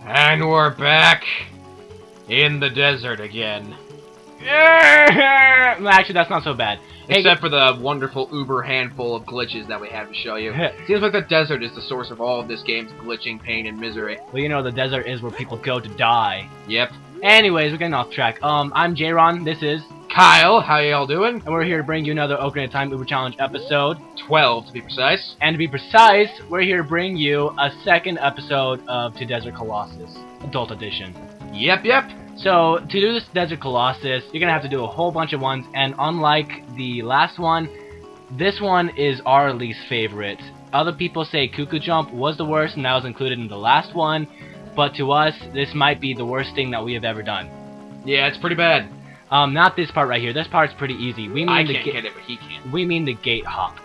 And we're back in the desert again. Actually, that's not so bad. Except for the wonderful uber handful of glitches that we have to show you. Seems like the desert is the source of all of this game's glitching, pain, and misery. Well, you know, the desert is where people go to die. Yep. Anyways, we're getting off track. I'm J-Ron, this is Kyle, how y'all doing? And we're here to bring you another Ocarina of Time Uber Challenge episode. 12, to be precise. And to be precise, we're here to bring you a second episode of To Desert Colossus, Adult Edition. Yep. So, to do this Desert Colossus, you're gonna have to do a whole bunch of ones, and unlike the last one, this one is our least favorite. Other people say Cuckoo Jump was the worst, and that was included in the last one, but to us, this might be the worst thing that we have ever done. Yeah, it's pretty bad. Not this part right here. This part's pretty easy. I can't get it, but he can. We mean the gate hop.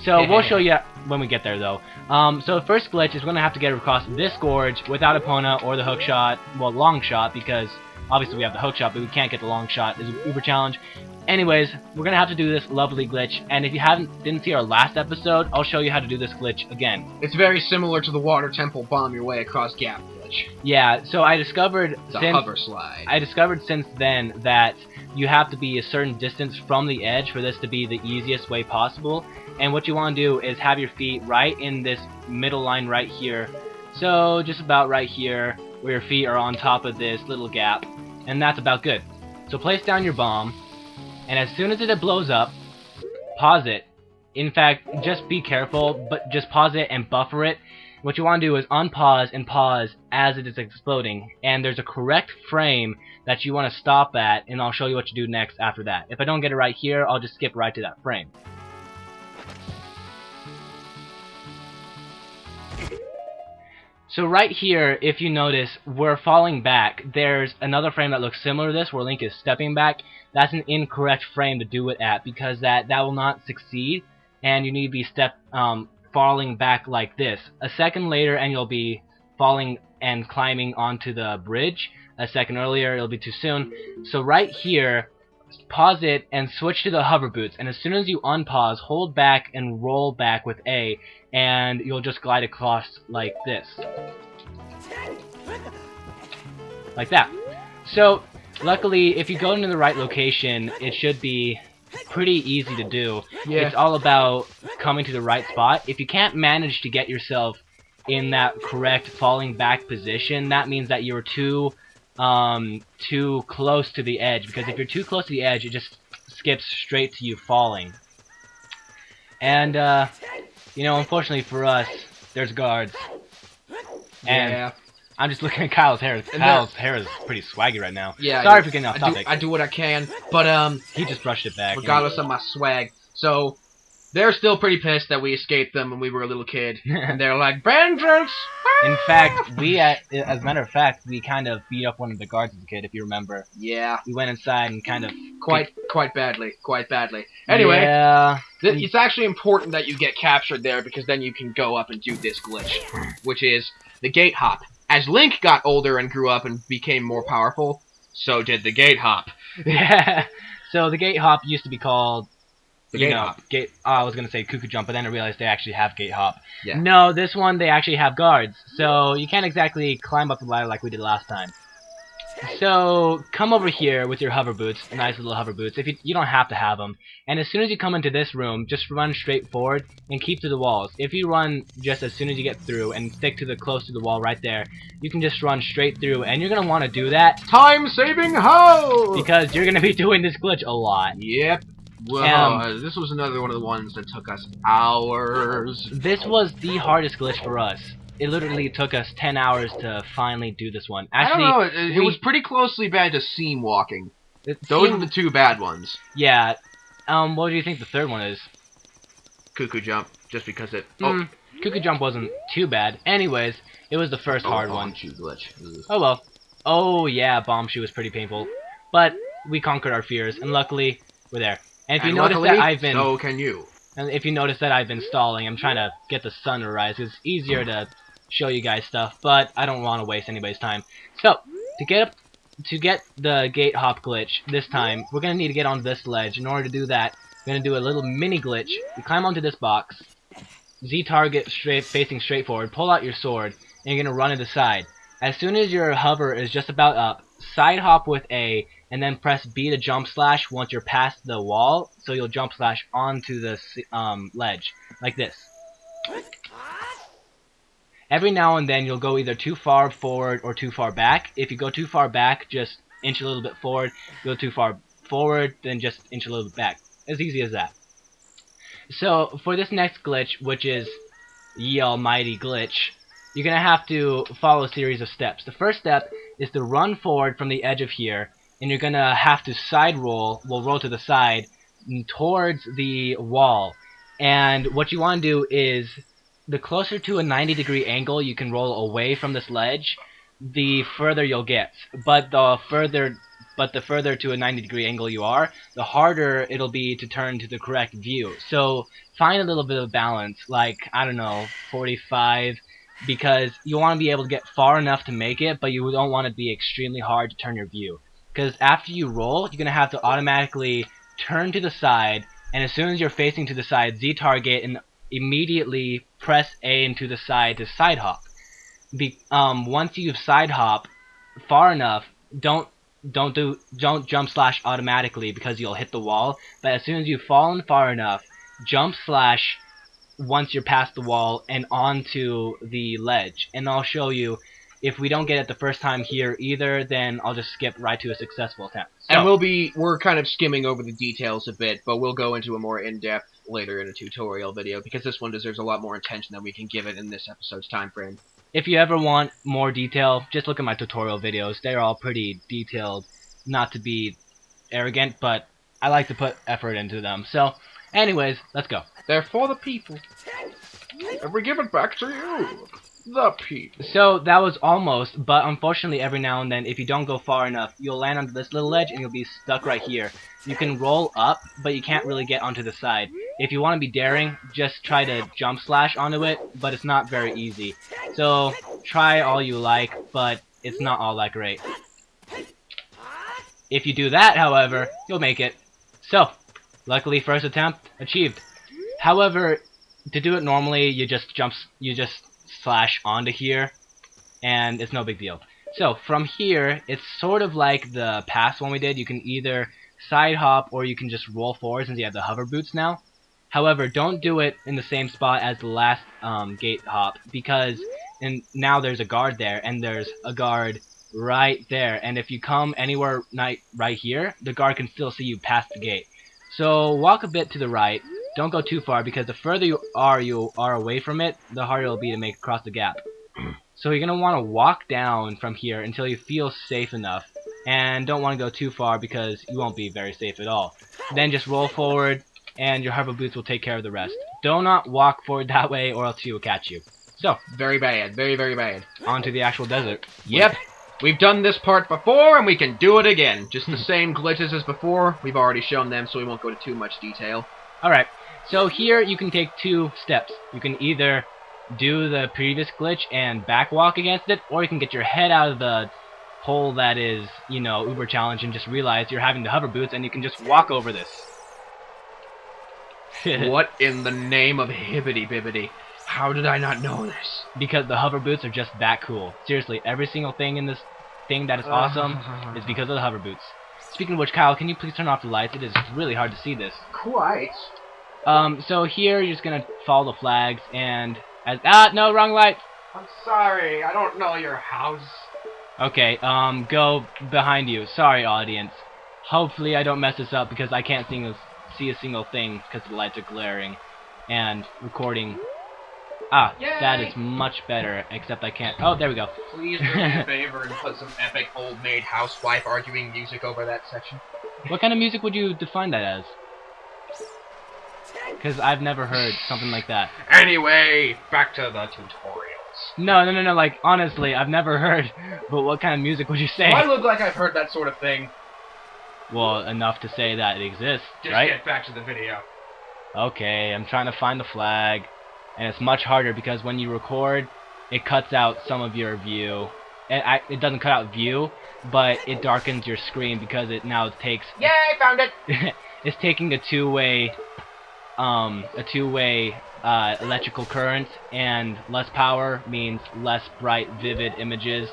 So we'll show you when we get there, though. So the first glitch is we're gonna have to get across this gorge without Epona or the hook shot, well, long shot, because obviously we have the hook shot, but we can't get the long shot. It's an Uber challenge. Anyways, we're gonna have to do this lovely glitch, and if you didn't see our last episode, I'll show you how to do this glitch again. It's very similar to the water temple bomb your way across gap glitch. Yeah. So I discovered hover slide. I discovered since then that you have to be a certain distance from the edge for this to be the easiest way possible. And what you want to do is have your feet right in this middle line right here. So just about right here, where your feet are on top of this little gap. And that's about good. So place down your bomb, and as soon as it blows up, pause it. In fact, just be careful, but just pause it and buffer it. What you want to do is unpause and pause as it is exploding. And there's a correct frame that you want to stop at, and I'll show you what you do next after that. If I don't get it right here, I'll just skip right to that frame. So right here, if you notice, we're falling back. There's another frame that looks similar to this, where Link is stepping back. That's an incorrect frame to do it at, because that will not succeed, and you need to be falling back like this. A second later, and you'll be falling and climbing onto the bridge. A second earlier, it'll be too soon. So right here, pause it and switch to the hover boots, and as soon as you unpause, hold back and roll back with A, and you'll just glide across like this. Like that. So, luckily, if you go into the right location, it should be pretty easy to do. Yeah. It's all about coming to the right spot. If you can't manage to get yourself in that correct falling back position, that means that you're too close to the edge, because if you're too close to the edge, it just skips straight to you falling. And you know, unfortunately for us, there's guards. And yeah. I'm just looking at Kyle's hair. Kyle's hair is pretty swaggy right now. Yeah. Sorry for getting off topic. I do what I can, but he just brushed it back. Regardless of my swag. So they're still pretty pissed that we escaped them when we were a little kid. And they're like, vengeance! In fact, as a matter of fact, we kind of beat up one of the guards as a kid, if you remember. Yeah. We went inside and kind of... Quite badly. Anyway, yeah. It's actually important that you get captured there, because then you can go up and do this glitch, which is the gate hop. As Link got older and grew up and became more powerful, so did the gate hop. Yeah. So the gate hop used to be called... Gate hop. I was going to say Cuckoo Jump, but then I realized they actually have gate hop. Yeah. No, this one they actually have guards, so you can't exactly climb up the ladder like we did last time. So come over here with your hover boots, nice little hover boots. If you don't have to have them, and as soon as you come into this room, just run straight forward and keep to the walls. If you run just as soon as you get through and stick to the close to the wall right there, you can just run straight through, and you're gonna want to do that. Time-saving hoe! Because you're gonna be doing this glitch a lot. Yep. Well, this was another one of the ones that took us hours. This was the hardest glitch for us. It literally took us 10 hours to finally do this one. Actually, I don't know, it was pretty closely bad to seam walking. Those are the two bad ones. Yeah. What do you think the third one is? Cuckoo Jump, just because it... Cuckoo Jump wasn't too bad. Anyways, it was the first hard one. Shoe glitch. Oh well. Oh yeah, Bomb Shoe was pretty painful. But we conquered our fears, and luckily, we're there. And if you notice that I've been... so can you. And if you notice that I've been stalling, I'm trying to get the sun to rise. It's easier to show you guys stuff, but I don't want to waste anybody's time. So, to get the gate hop glitch this time, we're going to need to get onto this ledge. In order to do that, we're going to do a little mini glitch. You climb onto this box, Z target facing straight forward, pull out your sword, and you're going to run it aside. As soon as your hover is just about up, side hop with A, and then press B to jump slash once you're past the wall, so you'll jump slash onto the ledge, like this. Every now and then you'll go either too far forward or too far back. If you go too far back, just inch a little bit forward. Go too far forward, then just inch a little bit back. As easy as that. So for this next glitch, which is Ye Almighty Glitch, you're going to have to follow a series of steps. The first step is to run forward from the edge of here, and you're going to have to side roll, roll to the side, towards the wall. And what you want to do is, the closer to a 90-degree angle you can roll away from this ledge, the further you'll get. But the further to a 90-degree angle you are, the harder it'll be to turn to the correct view. So find a little bit of balance, like, I don't know, 45, because you want to be able to get far enough to make it, but you don't want it to be extremely hard to turn your view. Because after you roll, you're going to have to automatically turn to the side, and as soon as you're facing to the side, Z-target and immediately press A into the side to side hop. Once you've side hop far enough, don't jump slash automatically because you'll hit the wall. But as soon as you've fallen far enough, jump slash once you're past the wall and onto the ledge. And I'll show you. If we don't get it the first time here either, then I'll just skip right to a successful attempt. So, And we're kind of skimming over the details a bit, but we'll go into a more in-depth later in a tutorial video, because this one deserves a lot more attention than we can give it in this episode's time frame. If you ever want more detail, just look at my tutorial videos. They're all pretty detailed, not to be arrogant, but I like to put effort into them. So, anyways, let's go. They're for the people. And we give it back to you. The people. So that was almost, but unfortunately every now and then, if you don't go far enough, you'll land onto this little ledge and you'll be stuck right here. You can roll up, but you can't really get onto the side. If you want to be daring, just try to jump slash onto it, but it's not very easy. So try all you like, but it's not all that great. If you do that, however, you'll make it. So, luckily first attempt achieved. However, to do it normally, you just slash onto here, and it's no big deal. So from here, it's sort of like the past one we did. You can either side hop or you can just roll forward since you have the hover boots now. However, don't do it in the same spot as the last gate hop, because now there's a guard there, and there's a guard right there, and if you come anywhere right here, the guard can still see you past the gate. So walk a bit to the right. Don't go too far, because the further you are away from it, the harder it'll be to make across the gap. So you're going to want to walk down from here until you feel safe enough. And don't want to go too far because you won't be very safe at all. Then just roll forward, and your hover boots will take care of the rest. Do not walk forward that way, or else he will catch you. So, very bad. Very, very bad. On to the actual desert. Yep. We've done this part before, and we can do it again. Just the same glitches as before. We've already shown them, so we won't go into too much detail. Alright. So here you can take two steps. You can either do the previous glitch and back walk against it, or you can get your head out of the hole that is, you know, uber challenge and just realize you're having the hover boots and you can just walk over this. What in the name of hibbity bibbity? How did I not know this? Because the hover boots are just that cool. Seriously, every single thing in this thing that is awesome is because of the hover boots. Speaking of which, Kyle, can you please turn off the lights? It is really hard to see this. Quite. So here you're just gonna follow the flags and no, wrong light. I'm sorry, I don't know your house. Okay, go behind you. Sorry, audience. Hopefully I don't mess this up because I can't see a single thing because the lights are glaring and recording. Yay! That is much better, except I can't. Oh, there we go. Please do me a favor and put some epic old maid housewife arguing music over that section. What kind of music would you define that as? Because I've never heard something like that. Anyway, back to the tutorials. No, like, honestly, I've never heard, but what kind of music would you say? Do I look like I've heard that sort of thing? Well, enough to say that it exists, Just right? get back to the video. Okay, I'm trying to find the flag, and it's much harder because when you record, it cuts out some of your view. It doesn't cut out view, but it darkens your screen because it now takes... Yay, found it! It's taking a two-way electrical current, and less power means less bright, vivid images,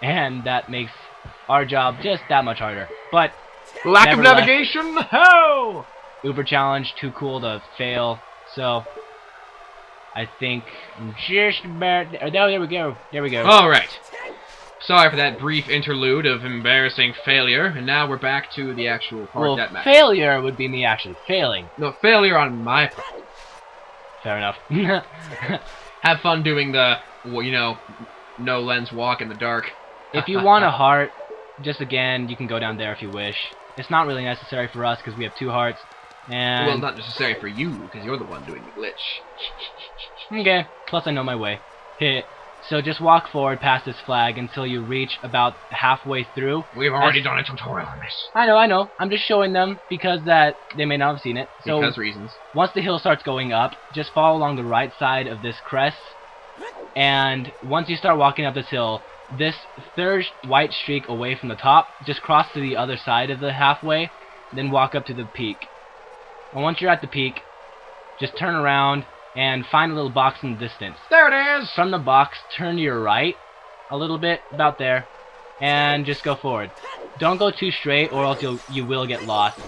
and that makes our job just that much harder. But Lack of nevertheless, navigation? Hell! Uber challenge, too cool to fail. So I think just about. Oh, there we go. There we go. Alright. Sorry for that brief interlude of embarrassing failure, and now we're back to the actual part that matters. Failure would be me actually failing. No, failure on my part. Fair enough. Have fun doing the, well, you know, no lens walk in the dark. If you want a heart, just again, you can go down there if you wish. It's not really necessary for us because we have 2 hearts. And well, not necessary for you, because you're the one doing the glitch. okay, plus I know my way. Hit. So just walk forward past this flag until you reach about halfway through. We've already done a tutorial on this. I know. I'm just showing them because that they may not have seen it. So Because reasons. once the hill starts going up, just follow along the right side of this crest. And once you start walking up this hill, this 3rd white streak away from the top, just cross to the other side of the halfway, then walk up to the peak. And once you're at the peak, just turn around and find a little box in the distance. There it is! From the box, turn to your right a little bit, about there, and just go forward. Don't go too straight or else you will get lost.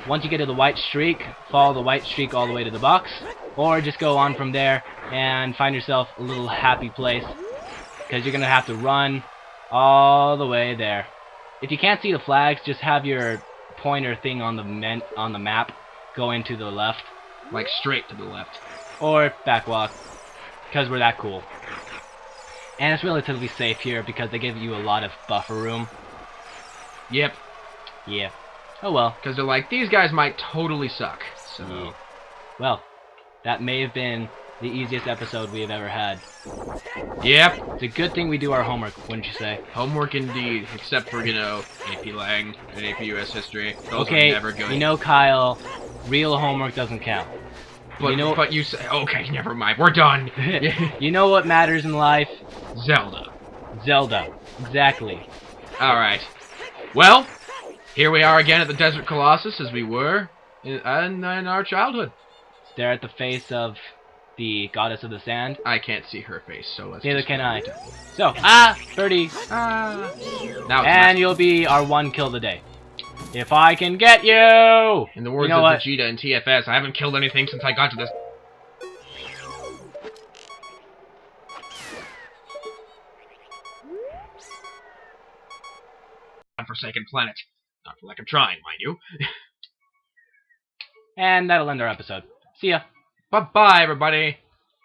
Once you get to the white streak, follow the white streak all the way to the box, or just go on from there and find yourself a little happy place, because you're going to have to run all the way there. If you can't see the flags, just have your pointer thing on the map go into the left. Like straight to the left. Or backwalk, because we're that cool. And it's relatively safe here because they give you a lot of buffer room. Yep. Yeah. Oh well. Because they're like, these guys might totally suck. So. Yeah. Well, that may have been the easiest episode we have ever had. Yep. It's a good thing we do our homework, wouldn't you say? Homework indeed, except for, you know, AP Lang and AP US History. Those Okay, are never good. you know, Kyle, real homework doesn't count. But you say, okay, never mind, we're done. You know what matters in life? Zelda. Zelda. Exactly. Alright. Well, here we are again at the Desert Colossus as we were in our childhood. Stare at the face of the goddess of the sand. I can't see her face, so let's Neither just can I. So, birdie. Now And you'll be our 1 kill of the day. If I can get you! in the words you know of what? Vegeta and TFS, I haven't killed anything since I got to this unforsaken planet. Not for lack of trying, mind you. And that'll end our episode. See ya. Bye-bye, everybody.